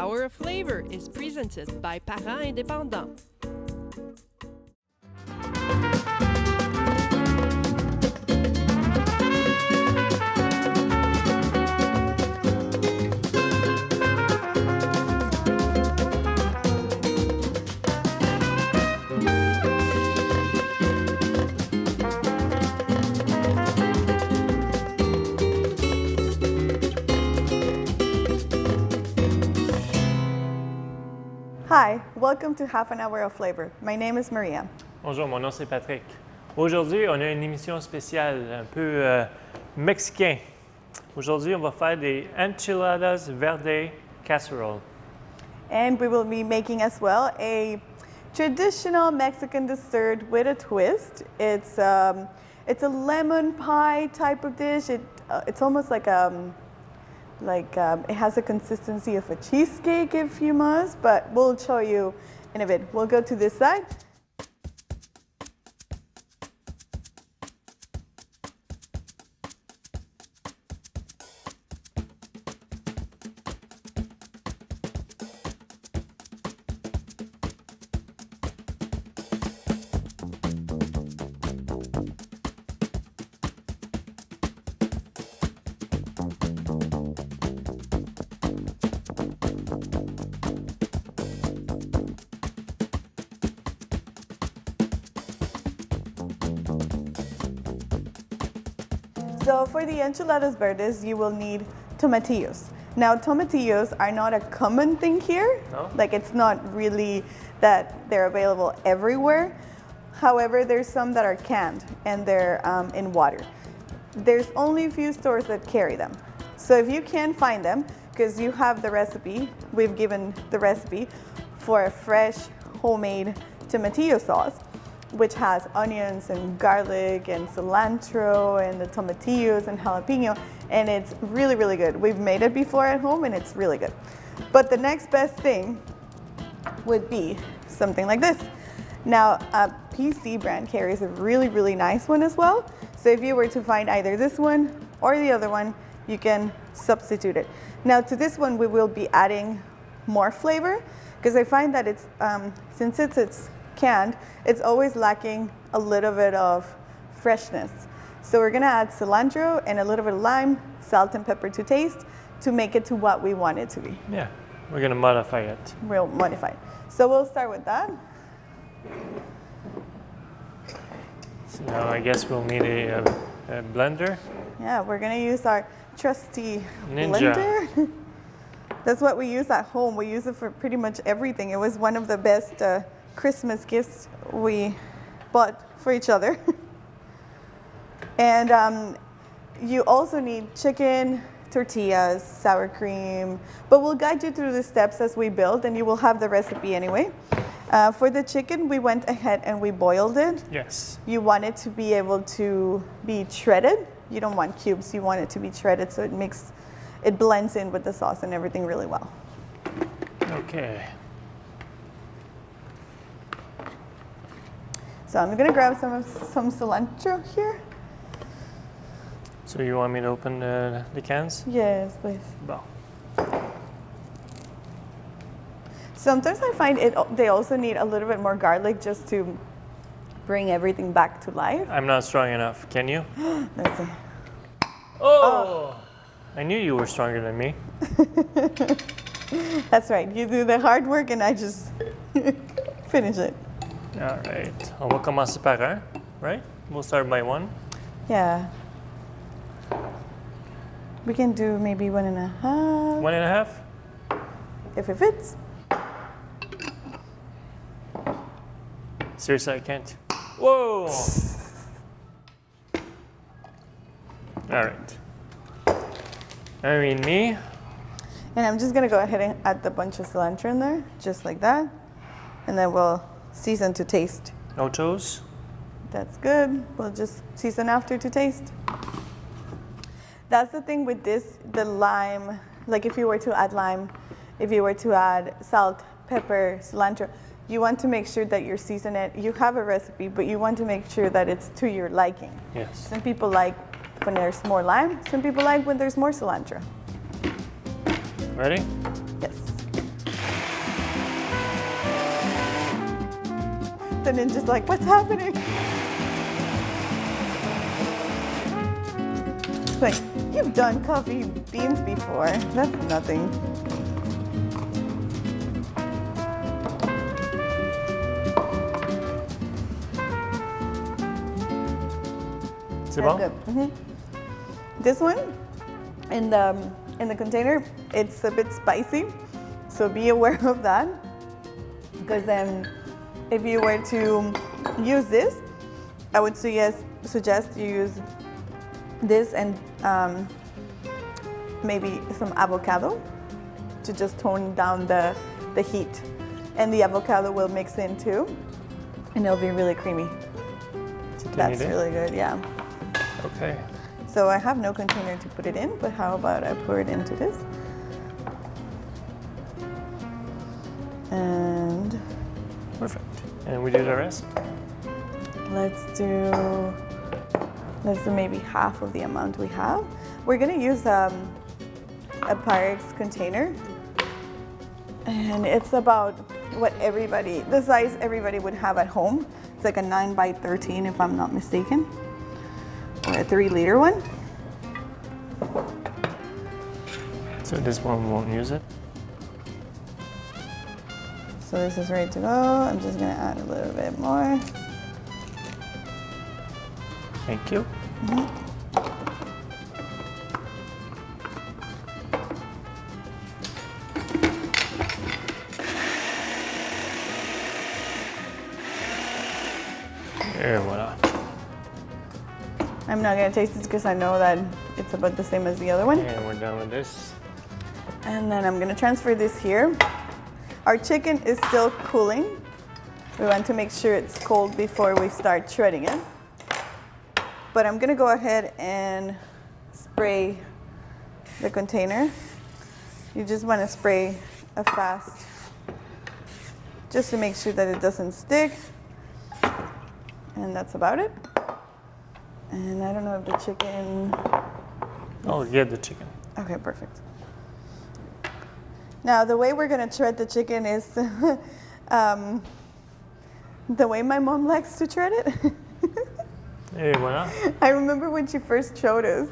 Power of Flavor is presented by Parents Indépendants. Hi, welcome to Half an Hour of Flavor. My name is Maria. Bonjour, mon nom c'est Patrick. Aujourd'hui, on a une émission spéciale, un peu mexicain. Aujourd'hui, on va faire des enchiladas verde casserole. And we will be making as well a traditional Mexican dessert with a twist. It's a lemon pie type of dish. It's almost like it has a consistency of a cheesecake if you must, but we'll show you in a bit. We'll go to this side. So for the enchiladas verdes, you will need tomatillos. Now, tomatillos are not a common thing here. No? Like, it's not really that they're available everywhere. However, there's some that are canned and they're in water. There's only a few stores that carry them. So if you can find them, because you have the recipe, we've given the recipe for a fresh homemade tomatillo sauce, which has onions and garlic and cilantro and the tomatillos and jalapeno, and it's really, really good. We've made it before at home and it's really good. But the next best thing would be something like this. Now, PC brand carries a really, really nice one as well. So if you were to find either this one or the other one, you can substitute it. Now to this one, we will be adding more flavor because I find that it's, since it's canned, it's always lacking a little bit of freshness. So we're gonna add cilantro and a little bit of lime, salt and pepper to taste to make it to what we want it to be. Yeah, we're gonna modify it. We'll modify it. So we'll start with that. So now I guess we'll need a blender. Yeah, we're gonna use our trusty Ninja blender. That's what we use at home. We use it for pretty much everything. It was one of the best Christmas gifts we bought for each other. And you also need chicken, tortillas, sour cream, but we'll guide you through the steps as we build and you will have the recipe anyway. For the chicken, we went ahead and we boiled it. Yes. You want it to be able to be shredded. You don't want cubes, you want it to be shredded so it blends in with the sauce and everything really well. Okay. So I'm gonna grab some cilantro here. So you want me to open the cans? Yes, please. Bon. Sometimes I find they also need a little bit more garlic just to bring everything back to life. I'm not strong enough. Can you? Let's see. Oh! I knew you were stronger than me. That's right. You do the hard work and I just finish it. All right. On va commencer par un, right? We'll start by one. Yeah. We can do maybe 1.5. 1.5? If it fits. Seriously, I can't. Whoa! All right. I mean, me. And I'm just gonna go ahead and add the bunch of cilantro in there, just like that. And then we'll season to taste. Ochos. That's good. We'll just season after to taste. That's the thing with this, the lime, like if you were to add lime, if you were to add salt, pepper, cilantro, you want to make sure that you season it. You have a recipe, but you want to make sure that it's to your liking. Yes. Some people like when there's more lime, some people like when there's more cilantro. Ready? Yes. instant and just like, what's happening? It's like, you've done coffee beans before. That's nothing. C'est bon? Good. This one, in the container, it's a bit spicy, so be aware of that. Because then, if you were to use this, I would suggest you use this and maybe some avocado to just tone down the heat. And the avocado will mix in too, and it'll be really creamy. That's really good, yeah. Okay. So I have no container to put it in, but how about I pour it into this? And Perfect. And we do the rest? let's do maybe half of the amount we have. We're gonna use a Pyrex container, and it's about the size everybody would have at home. It's like a 9 by 13 if I'm not mistaken, or a 3-liter one. So this one we won't use it? So this is ready to go. I'm just gonna add a little bit more. Thank you. Et voilà. I'm not gonna taste this because I know that it's about the same as the other one. And we're done with this. And then I'm gonna transfer this here. Our chicken is still cooling. We want to make sure it's cold before we start shredding it. But I'm gonna go ahead and spray the container. You just wanna spray a fast, just to make sure that it doesn't stick. And that's about it. And I don't know if the chicken... Oh, yeah, the chicken. Okay, perfect. Now, the way we're gonna shred the chicken is the way my mom likes to shred it. Et voilà. I remember when she first showed us,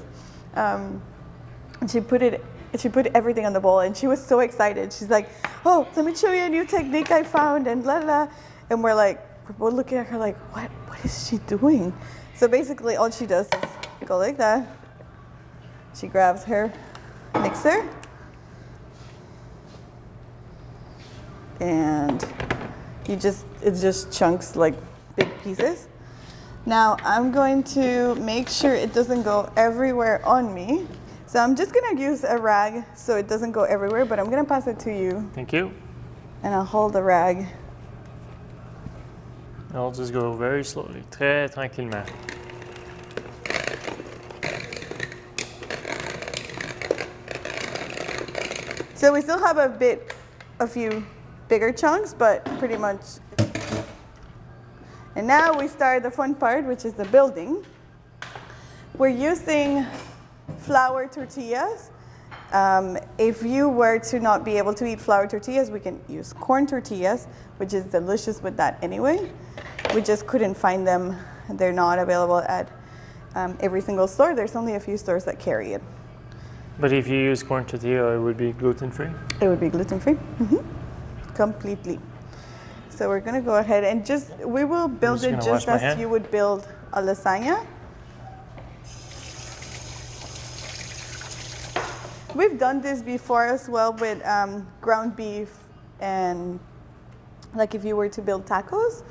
she put everything on the bowl, and she was so excited. She's like, "Oh, let me show you a new technique I found," and blah blah. And we're looking at her like, "What is she doing?" So basically, all she does is go like that. She grabs her mixer, and it just chunks like big pieces. Now I'm going to make sure it doesn't go everywhere on me. So I'm just gonna use a rag so it doesn't go everywhere, but I'm gonna pass it to you. Thank you. And I'll hold the rag. I'll just go very slowly, très tranquillement. So we still have a few bigger chunks, but pretty much. And now we start the fun part, which is the building. We're using flour tortillas. If you were to not be able to eat flour tortillas, we can use corn tortillas, which is delicious with that anyway. We just couldn't find them. They're not available at every single store. There's only a few stores that carry it. But if you use corn tortilla, it would be gluten-free? It would be gluten-free, completely. So we're gonna go ahead and we will build it just as you would build a lasagna. We've done this before as well with ground beef, and like if you were to build tacos,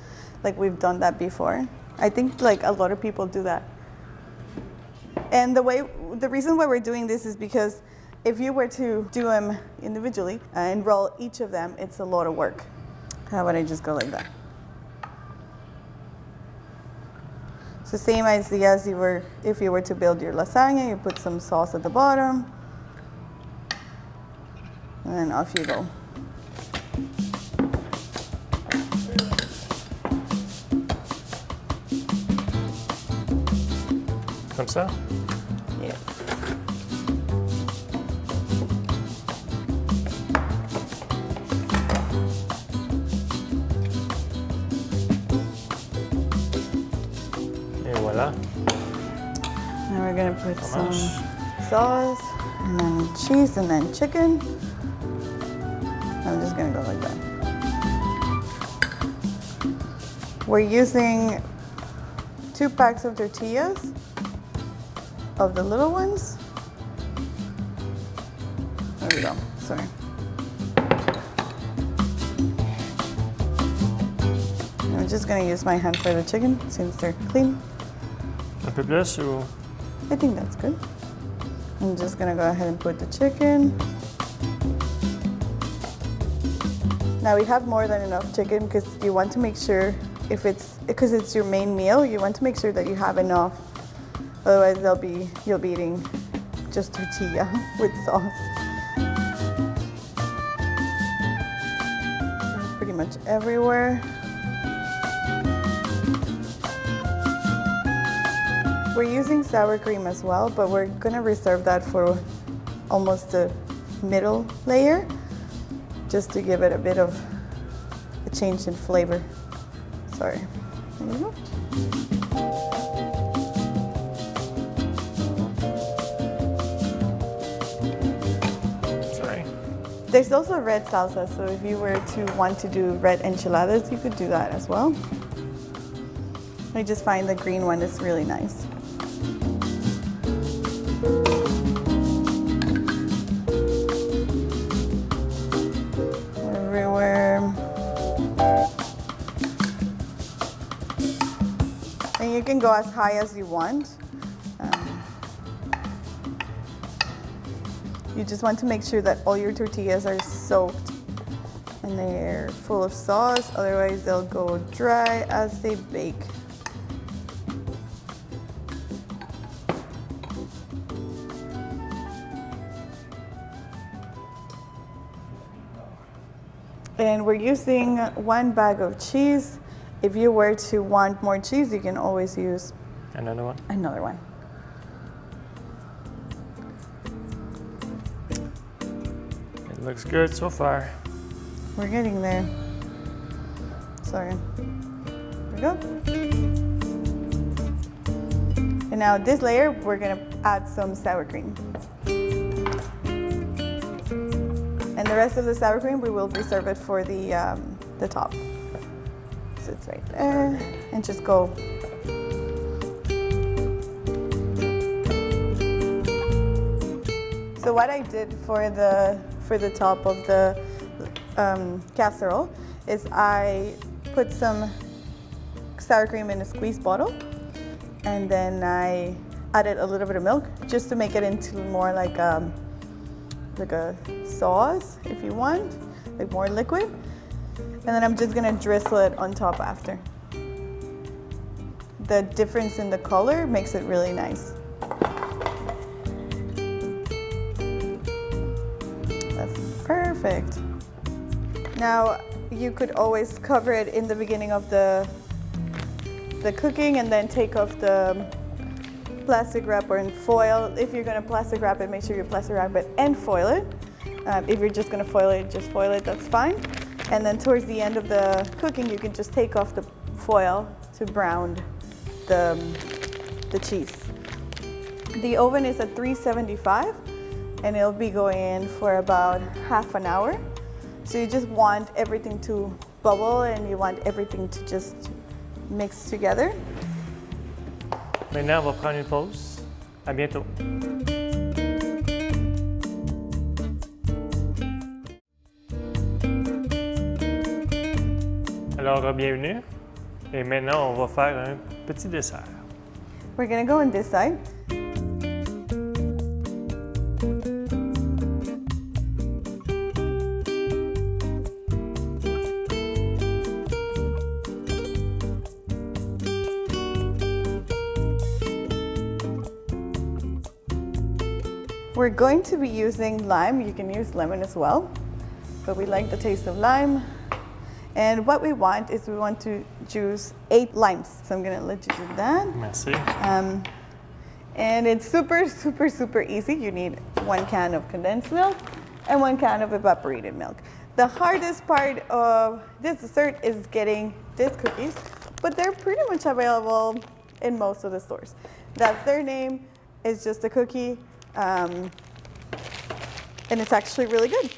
like we've done that before. I think like a lot of people do that. And the reason why we're doing this is because if you were to do them individually and roll each of them, it's a lot of work. How about I just go like that? So same idea as if you were to build your lasagna, you put some sauce at the bottom, and then off you go. Comme ça? Yeah. some Fromage. sauce, and then cheese, and then chicken. I'm just gonna go like that. We're using 2 packs of tortillas, of the little ones. There we go, sorry. I'm just gonna use my hand for the chicken since they're clean. Un peu plus ou? I think that's good. I'm just gonna go ahead and put the chicken. Now we have more than enough chicken because you want to make sure because it's your main meal, you want to make sure that you have enough. Otherwise you'll be eating just tortilla with sauce. Pretty much everywhere. We're using sour cream as well, but we're gonna reserve that for almost the middle layer, just to give it a bit of a change in flavor. Sorry. There you go. Sorry. There's also red salsa, so if you were to want to do red enchiladas, you could do that as well. I just find the green one is really nice. Everywhere. And you can go as high as you want. You just want to make sure that all your tortillas are soaked and they're full of sauce, otherwise they'll go dry as they bake. And we're using 1 bag of cheese. If you were to want more cheese, you can always use Another one? another one. It looks good so far. We're getting there. Sorry. There we go. And now this layer, we're gonna add some sour cream. And the rest of the sour cream, we will reserve it for the top. So it's right there, and just go. So what I did for the top of the casserole is I put some sour cream in a squeeze bottle, and then I added a little bit of milk just to make it into more like a sauce, if you want, like more liquid. And then I'm just gonna drizzle it on top after. The difference in the color makes it really nice. That's perfect. Now, you could always cover it in the beginning of the cooking and then take off the plastic wrap or in foil. If you're gonna plastic wrap it, make sure you plastic wrap it and foil it. If you're just gonna foil it, just foil it, that's fine. And then towards the end of the cooking, you can just take off the foil to brown the cheese. The oven is at 375 and it'll be going in for about half an hour. So you just want everything to bubble and you want everything to just mix together. Maintenant, on va prendre une pause. À bientôt. Alors, bienvenue. Et maintenant, on va faire un petit dessert. We're gonna go on this side. We're going to be using lime. You can use lemon as well, but we like the taste of lime. And what we want is we want to juice 8 limes. So I'm gonna let you do that. Merci. And it's super, super, super easy. You need 1 can of condensed milk and 1 can of evaporated milk. The hardest part of this dessert is getting these cookies, but they're pretty much available in most of the stores. That's their name. It's just a cookie, and it's actually really good.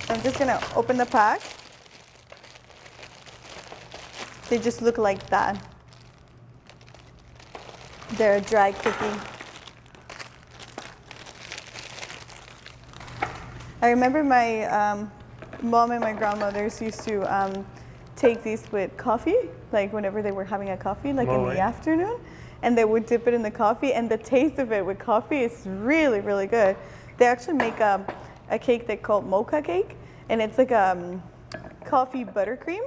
I'm just gonna open the pack. They just look like that. They're a dry cookie. I remember my mom and my grandmothers used to take these with coffee, like whenever they were having a coffee, like in the afternoon, and they would dip it in the coffee, and the taste of it with coffee is really, really good. They actually make a cake they call mocha cake, and it's like coffee buttercream,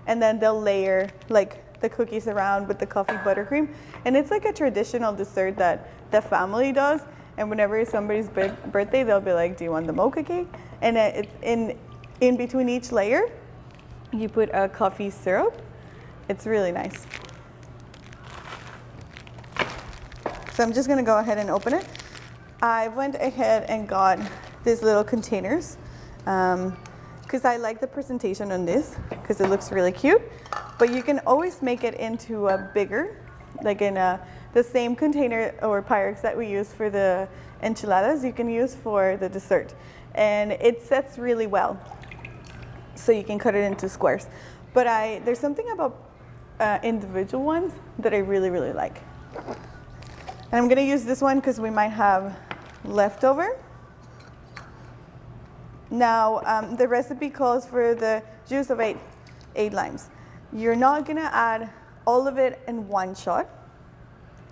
and then they'll layer like the cookies around with the coffee buttercream, and it's like a traditional dessert that the family does. And whenever it's somebody's birthday, they'll be like, "Do you want the mocha cake?" And it's in between each layer, you put a coffee syrup. It's really nice. So I'm just gonna go ahead and open it. I went ahead and got these little containers because I like the presentation on this because it looks really cute. But you can always make it into a bigger, like in the same container or Pyrex that we use for the enchiladas, you can use for the dessert. And it sets really well. So you can cut it into squares. But there's something about individual ones that I really, really like. And I'm gonna use this one because we might have leftover. Now, the recipe calls for the juice of eight limes. You're not gonna add all of it in one shot.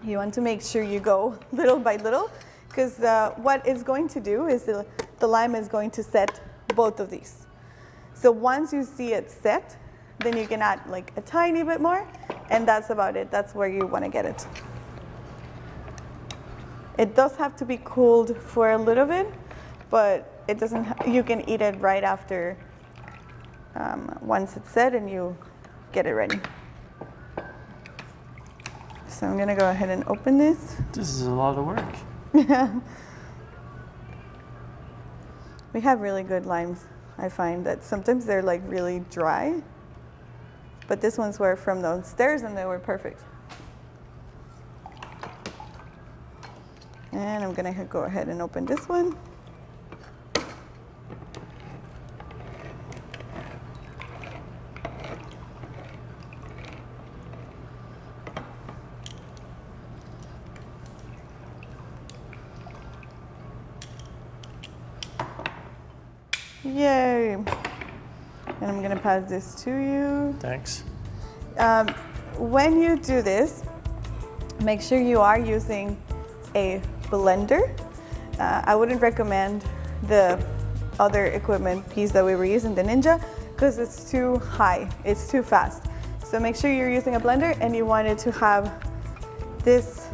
You want to make sure you go little by little, because what it's going to do is the lime is going to set both of these. So once you see it set, then you can add like a tiny bit more, and that's about it. That's where you want to get it. It does have to be cooled for a little bit, but it doesn't. You can eat it right after once it's set and you get it ready. So I'm gonna go ahead and open this. This is a lot of work. Yeah. We have really good limes. I find that sometimes they're like really dry, but this ones were from downstairs and they were perfect. And I'm gonna go ahead and open this one. Yay! And I'm gonna pass this to you. Thanks. When you do this, make sure you are using a blender. I wouldn't recommend the other equipment piece that we were using, the Ninja, because it's too high, it's too fast. So make sure you're using a blender and you want it to have this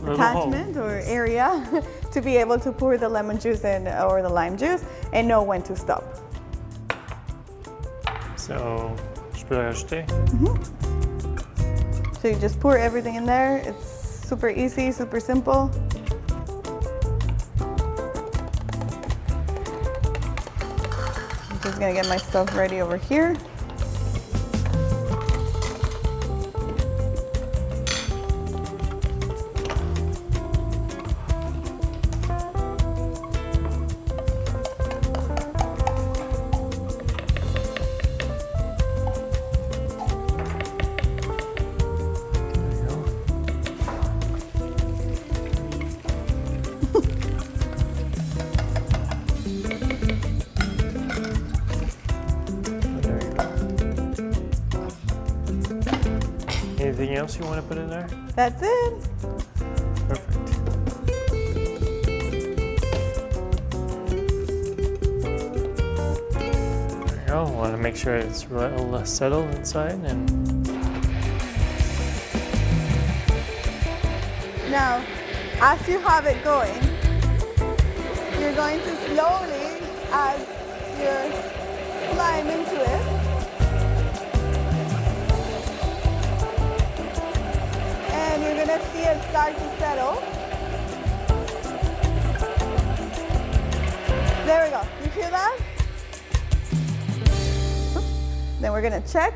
attachment or area to be able to pour the lemon juice in or the lime juice and know when to stop. So, je peux le rajouter? So you just pour everything in there. It's super easy, super simple. I'm just gonna get my stuff ready over here. Anything else you want to put in there? That's it. Perfect. There you go. Want to make sure it's well settled inside and. Now, as you have it going, you're going to slowly add your lime into it. And you're gonna see it start to settle. There we go. You feel that? Then we're gonna check.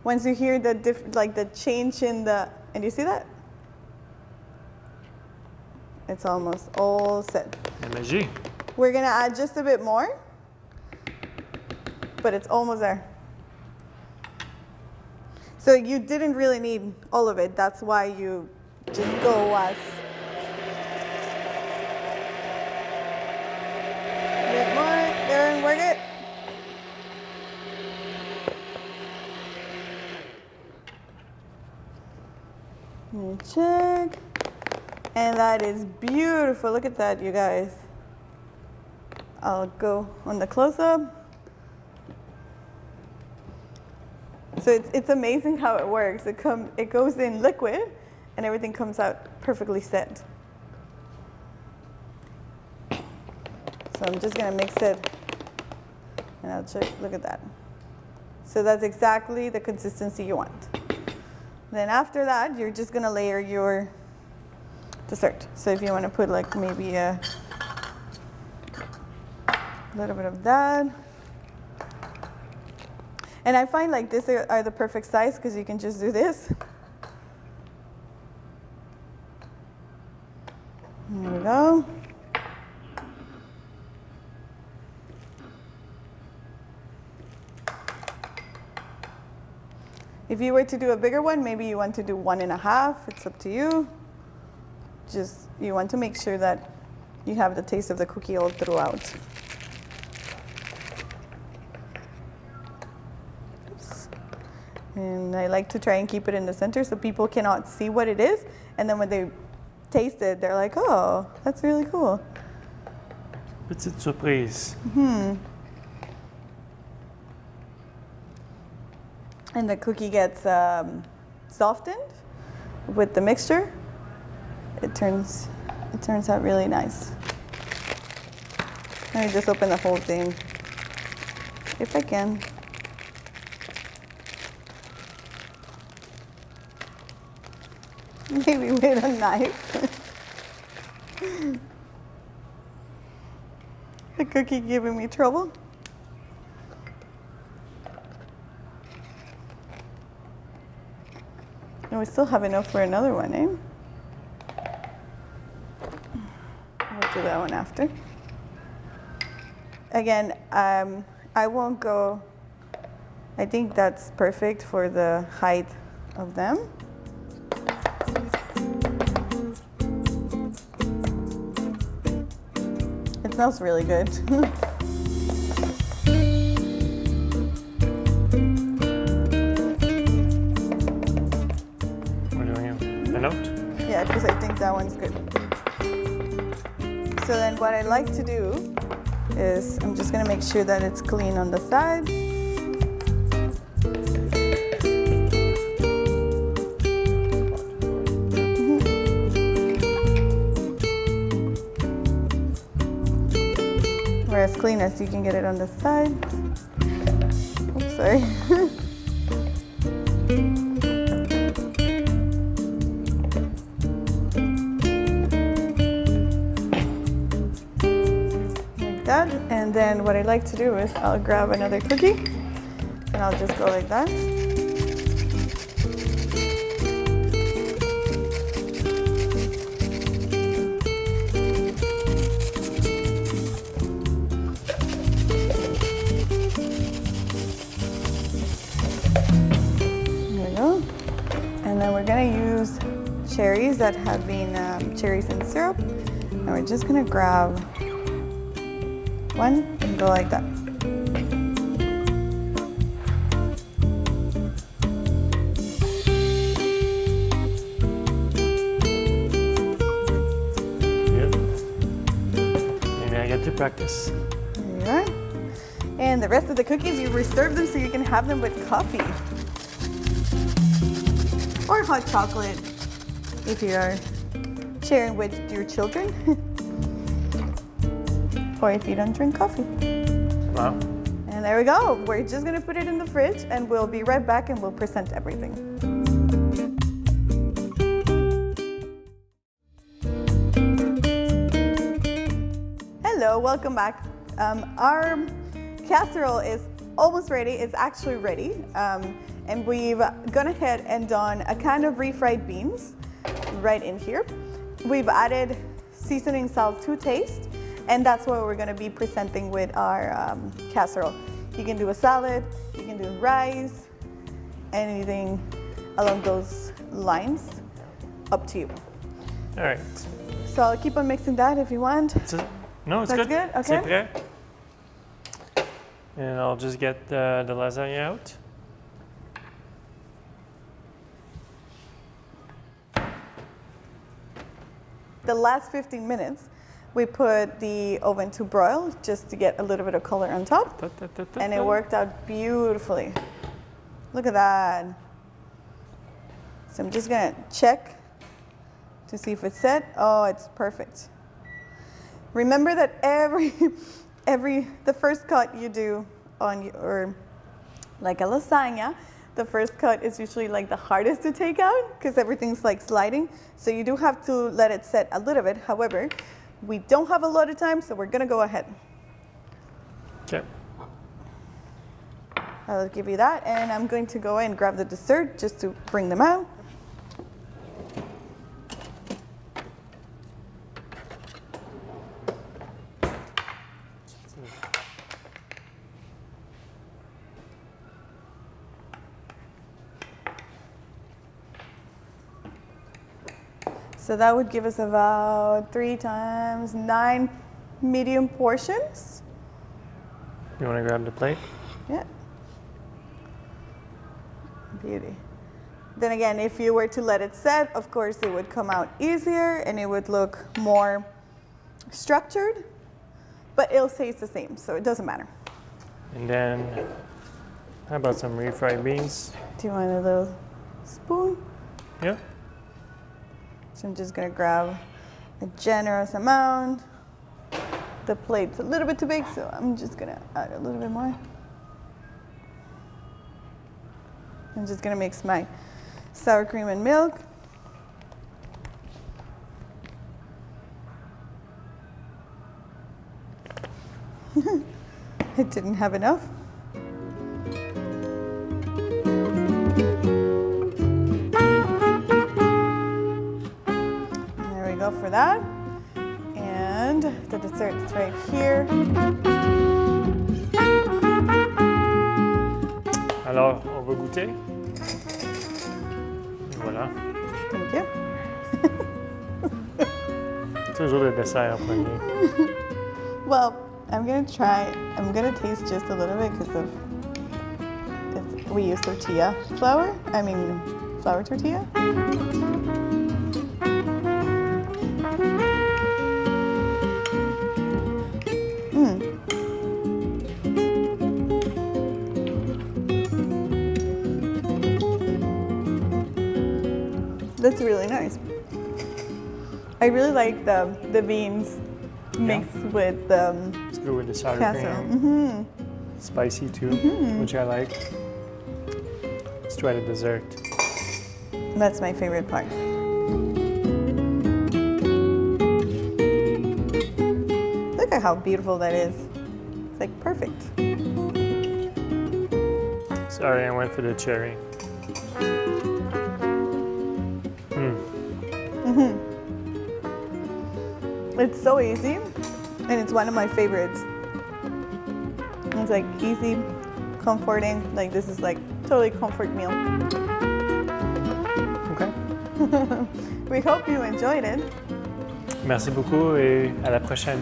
once you hear the the change in the, and you see that? It's almost all set. Magie. We're gonna add just a bit more, but it's almost there. So you didn't really need all of it. That's why you just go as. A bit more, there, and work it. Let me check. And that is beautiful. Look at that, you guys. I'll go on the close-up. So it's amazing how it works. It goes in liquid, and everything comes out perfectly set. So I'm just gonna mix it, and I'll check. Look at that. So that's exactly the consistency you want. Then after that, you're just gonna layer your dessert. So if you want to put like maybe a little bit of that. And I find like this are the perfect size because you can just do this. There we go. If you were to do a bigger one, maybe you want to do 1.5. It's up to you. Just, you want to make sure that you have the taste of the cookie all throughout. Oops. And I like to try and keep it in the center so people cannot see what it is. And then when they taste it, they're like, oh, that's really cool. Petite surprise. And the cookie gets softened with the mixture. It turns out really nice. Let me just open the whole thing, if I can. Maybe with a knife. The cookie giving me trouble. And we still have enough for another one, eh? We'll do that one after. Again, I won't go, I think that's perfect for the height of them. It smells really good. Yeah, because I think that one's good. So then what I like to do is I'm just going to make sure that it's clean on the side. Or as clean as you can get it on the side. Oops, sorry. And then what I like to do is I'll grab another cookie and I'll just go like that. There we go. And then we're going to use cherries that have been cherries in syrup. And we're just going to grab one and go like that. Yep. Maybe I get to practice. There you are. And the rest of the cookies, you reserve them so you can have them with coffee. Or hot chocolate if you are sharing with your children. Or if you don't drink coffee. Wow. And there we go. We're just gonna put it in the fridge and we'll be right back and we'll present everything. Hello, welcome back. Our casserole is almost ready. It's actually ready. And we've gone ahead and done a can of refried beans right in here. We've added seasoning salt to taste, and that's what we're gonna be presenting with our casserole. You can do a salad, you can do rice, anything along those lines, up to you. All right. So I'll keep on mixing that if you want. No, it's That's good? Okay. C'est prêt. And I'll just get the lasagna out. The last 15 minutes, we put the oven to broil just to get a little bit of color on top. And it worked out beautifully. Look at that. So I'm just gonna check to see if it's set. Oh, it's perfect. Remember that the first cut you do on your, like a lasagna, the first cut is usually like the hardest to take out because everything's like sliding. So you do have to let it set a little bit. However, we don't have a lot of time, so we're gonna go ahead. Okay. I'll give you that, and I'm going to go and grab the dessert just to bring them out. So that would give us about 3 times 9 medium portions. You want to grab the plate? Yeah. Beauty. Then again, if you were to let it set, of course it would come out easier and it would look more structured, but it'll taste the same, so it doesn't matter. And then, how about some refried beans? Do you want a little spoon? Yeah. So I'm just gonna grab a generous amount. The plate's a little bit too big, so I'm just gonna add a little bit more. I'm just gonna mix my sour cream and milk. It didn't have enough. There we go for that. And the dessert is right here. Alors, on va goûter. Voilà. Thank you. Toujours le dessert en premier. Well, I'm gonna taste just a little bit because we use tortilla flour. Flour tortilla. That's really nice. I really like the beans mixed with the It's good with the sour casserole. cream. Spicy too, which I like. Let's try the dessert. That's my favorite part. Look at how beautiful that is. It's like perfect. Sorry, I went for the cherry. It's so easy, and it's one of my favorites. It's like easy, comforting. Like this is like totally comfort meal. Okay. We hope you enjoyed it. Merci beaucoup et à la prochaine.